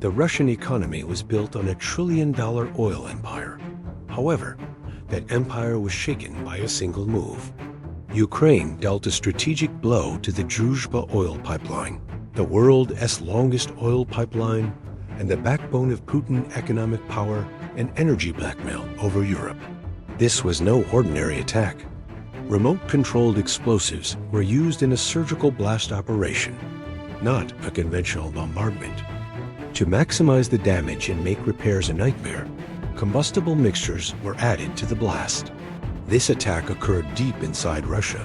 The Russian economy was built on a trillion-dollar oil empire. However, that empire was shaken by a single move. Ukraine dealt a strategic blow to the Druzhba oil pipeline, the world's longest oil pipeline and the backbone of Putin's economic power and energy blackmail over Europe. This was no ordinary attack. Remote-controlled explosives were used in a surgical blast operation, not a conventional bombardment. To maximize the damage and make repairs a nightmare, combustible mixtures were added to the blast. This attack occurred deep inside Russia,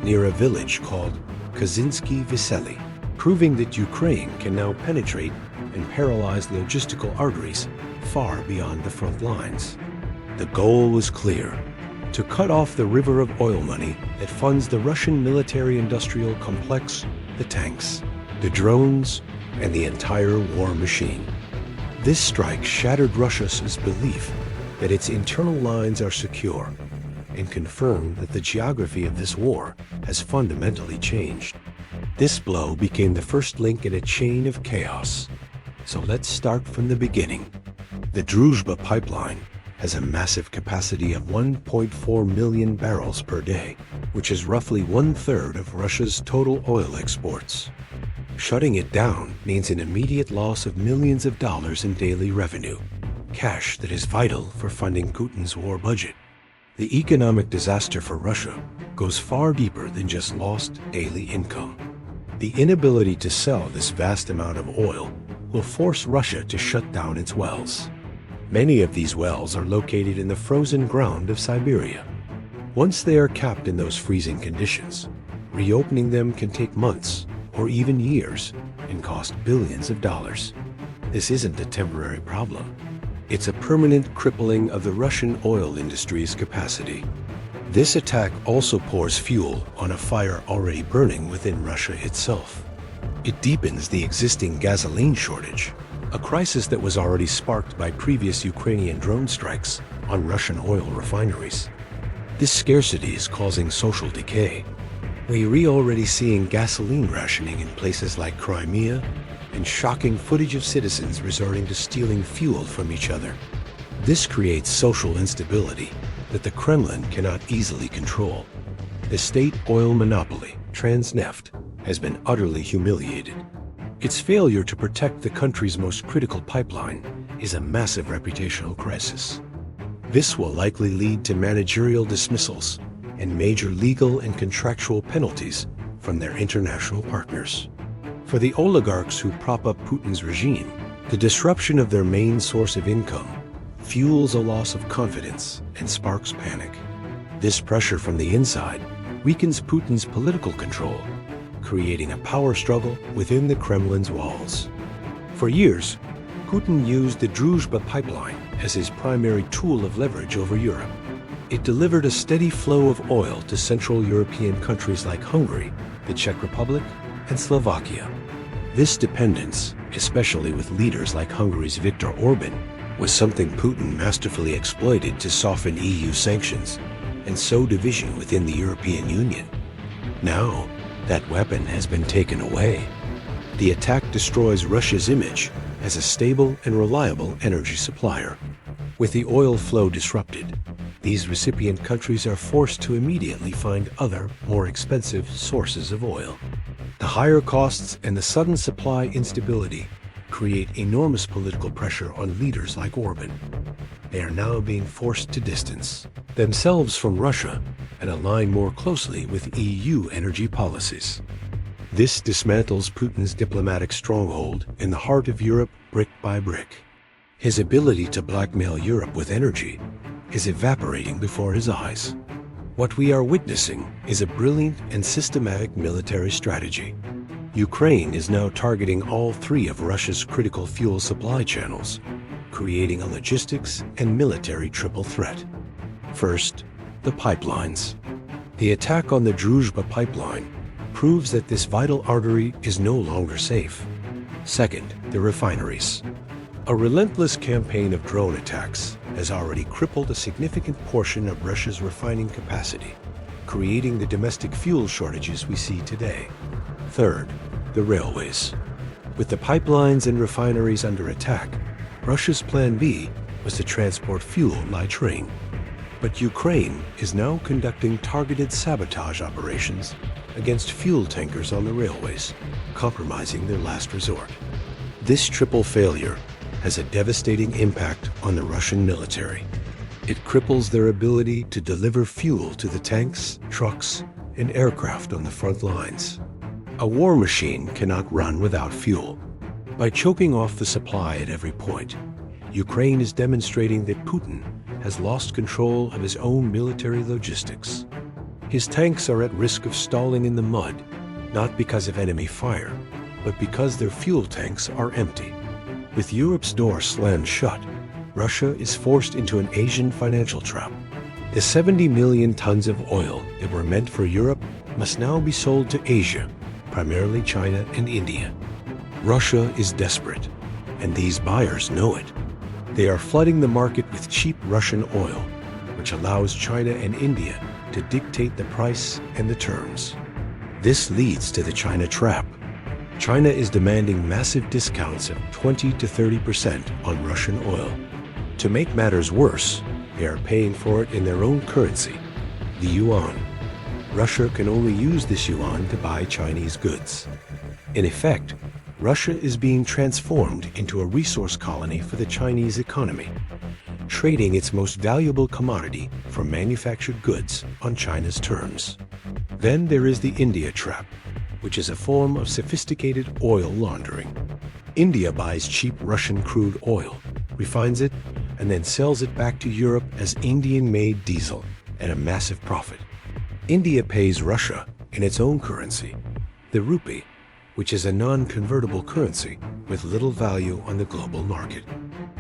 near a village called Kazinsky Vesely, proving that Ukraine can now penetrate and paralyze logistical arteries far beyond the front lines. The goal was clear: to cut off the river of oil money that funds the Russian military-industrial complex, the tanks, the drones, and the entire war machine. This strike shattered Russia's belief that its internal lines are secure and confirmed that the geography of this war has fundamentally changed. This blow became the first link in a chain of chaos. So let's start from the beginning. The Druzhba Pipeline has a massive capacity of 1.4 million barrels per day, which is roughly 1/3 of Russia's total oil exports. Shutting it down means an immediate loss of millions of dollars in daily revenue, cash that is vital for funding Putin's war budget. The economic disaster for Russia goes far deeper than just lost daily income. The inability to sell this vast amount of oil will force Russia to shut down its wells. Many of these wells are located in the frozen ground of Siberia. Once they are capped in those freezing conditions, reopening them can take months or even years and cost billions of dollars. This isn't a temporary problem. It's a permanent crippling of the Russian oil industry's capacity. This attack also pours fuel on a fire already burning within Russia itself. It deepens the existing gasoline shortage, a crisis that was already sparked by previous Ukrainian drone strikes on Russian oil refineries. This scarcity is causing social decay. We're already seeing gasoline rationing in places like Crimea and shocking footage of citizens resorting to stealing fuel from each other. This creates social instability that the Kremlin cannot easily control. The state oil monopoly, Transneft, has been utterly humiliated. Its failure to protect the country's most critical pipeline is a massive reputational crisis. This will likely lead to managerial dismissals and major legal and contractual penalties from their international partners. For the oligarchs who prop up Putin's regime, the disruption of their main source of income fuels a loss of confidence and sparks panic. This pressure from the inside weakens Putin's political control, creating a power struggle within the Kremlin's walls. For years, Putin used the Druzhba Pipeline as his primary tool of leverage over Europe. It delivered a steady flow of oil to Central European countries like Hungary, the Czech Republic, and Slovakia. This dependence, especially with leaders like Hungary's Viktor Orban, was something Putin masterfully exploited to soften EU sanctions and sow division within the European Union. Now, that weapon has been taken away. The attack destroys Russia's image as a stable and reliable energy supplier. With the oil flow disrupted, these recipient countries are forced to immediately find other, more expensive sources of oil. The higher costs and the sudden supply instability create enormous political pressure on leaders like Orban. They are now being forced to distance themselves from Russia and align more closely with EU energy policies. This dismantles Putin's diplomatic stronghold in the heart of Europe brick by brick. His ability to blackmail Europe with energy is evaporating before his eyes. What we are witnessing is a brilliant and systematic military strategy. Ukraine is now targeting all three of Russia's critical fuel supply channels, creating a logistics and military triple threat. First, the pipelines. The attack on the Druzhba Pipeline proves that this vital artery is no longer safe. Second, the refineries. A relentless campaign of drone attacks has already crippled a significant portion of Russia's refining capacity, creating the domestic fuel shortages we see today. Third, the railways. With the pipelines and refineries under attack, Russia's plan B was to transport fuel by train. But Ukraine is now conducting targeted sabotage operations against fuel tankers on the railways, compromising their last resort. This triple failure has a devastating impact on the Russian military. It cripples their ability to deliver fuel to the tanks, trucks, and aircraft on the front lines. A war machine cannot run without fuel. By choking off the supply at every point, Ukraine is demonstrating that Putin has lost control of his own military logistics. His tanks are at risk of stalling in the mud, not because of enemy fire, but because their fuel tanks are empty. With Europe's door slammed shut, Russia is forced into an Asian financial trap. The 70 million tons of oil that were meant for Europe must now be sold to Asia, primarily China and India. Russia is desperate, and these buyers know it. They are flooding the market with cheap Russian oil, which allows China and India to dictate the price and the terms. This leads to the China trap. China is demanding massive discounts of 20 to 30% on Russian oil. To make matters worse, they are paying for it in their own currency, the yuan. Russia can only use this yuan to buy Chinese goods. In effect, Russia is being transformed into a resource colony for the Chinese economy, trading its most valuable commodity for manufactured goods on China's terms. Then there is the India trap, which is a form of sophisticated oil laundering. India buys cheap Russian crude oil, refines it, and then sells it back to Europe as Indian-made diesel at a massive profit. India pays Russia in its own currency, the rupee, which is a non-convertible currency with little value on the global market.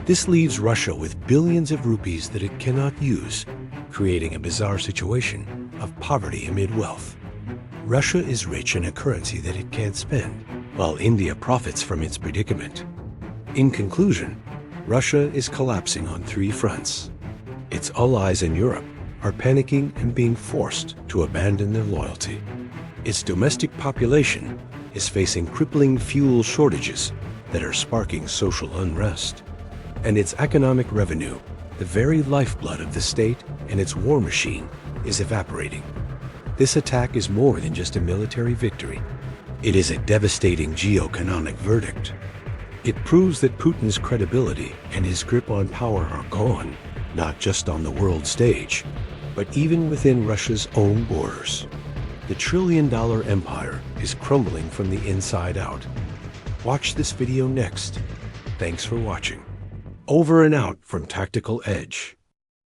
This leaves Russia with billions of rupees that it cannot use, creating a bizarre situation of poverty amid wealth. Russia is rich in a currency that it can't spend, while India profits from its predicament. In conclusion, Russia is collapsing on three fronts. Its allies in Europe are panicking and being forced to abandon their loyalty. Its domestic population is facing crippling fuel shortages that are sparking social unrest. And its economic revenue, the very lifeblood of the state and its war machine, is evaporating. This attack is more than just a military victory. It is a devastating geoeconomic verdict. It proves that Putin's credibility and his grip on power are gone, not just on the world stage, but even within Russia's own borders. The trillion-dollar empire is crumbling from the inside out. Watch this video next. Thanks for watching. Over and out from Tactical Edge.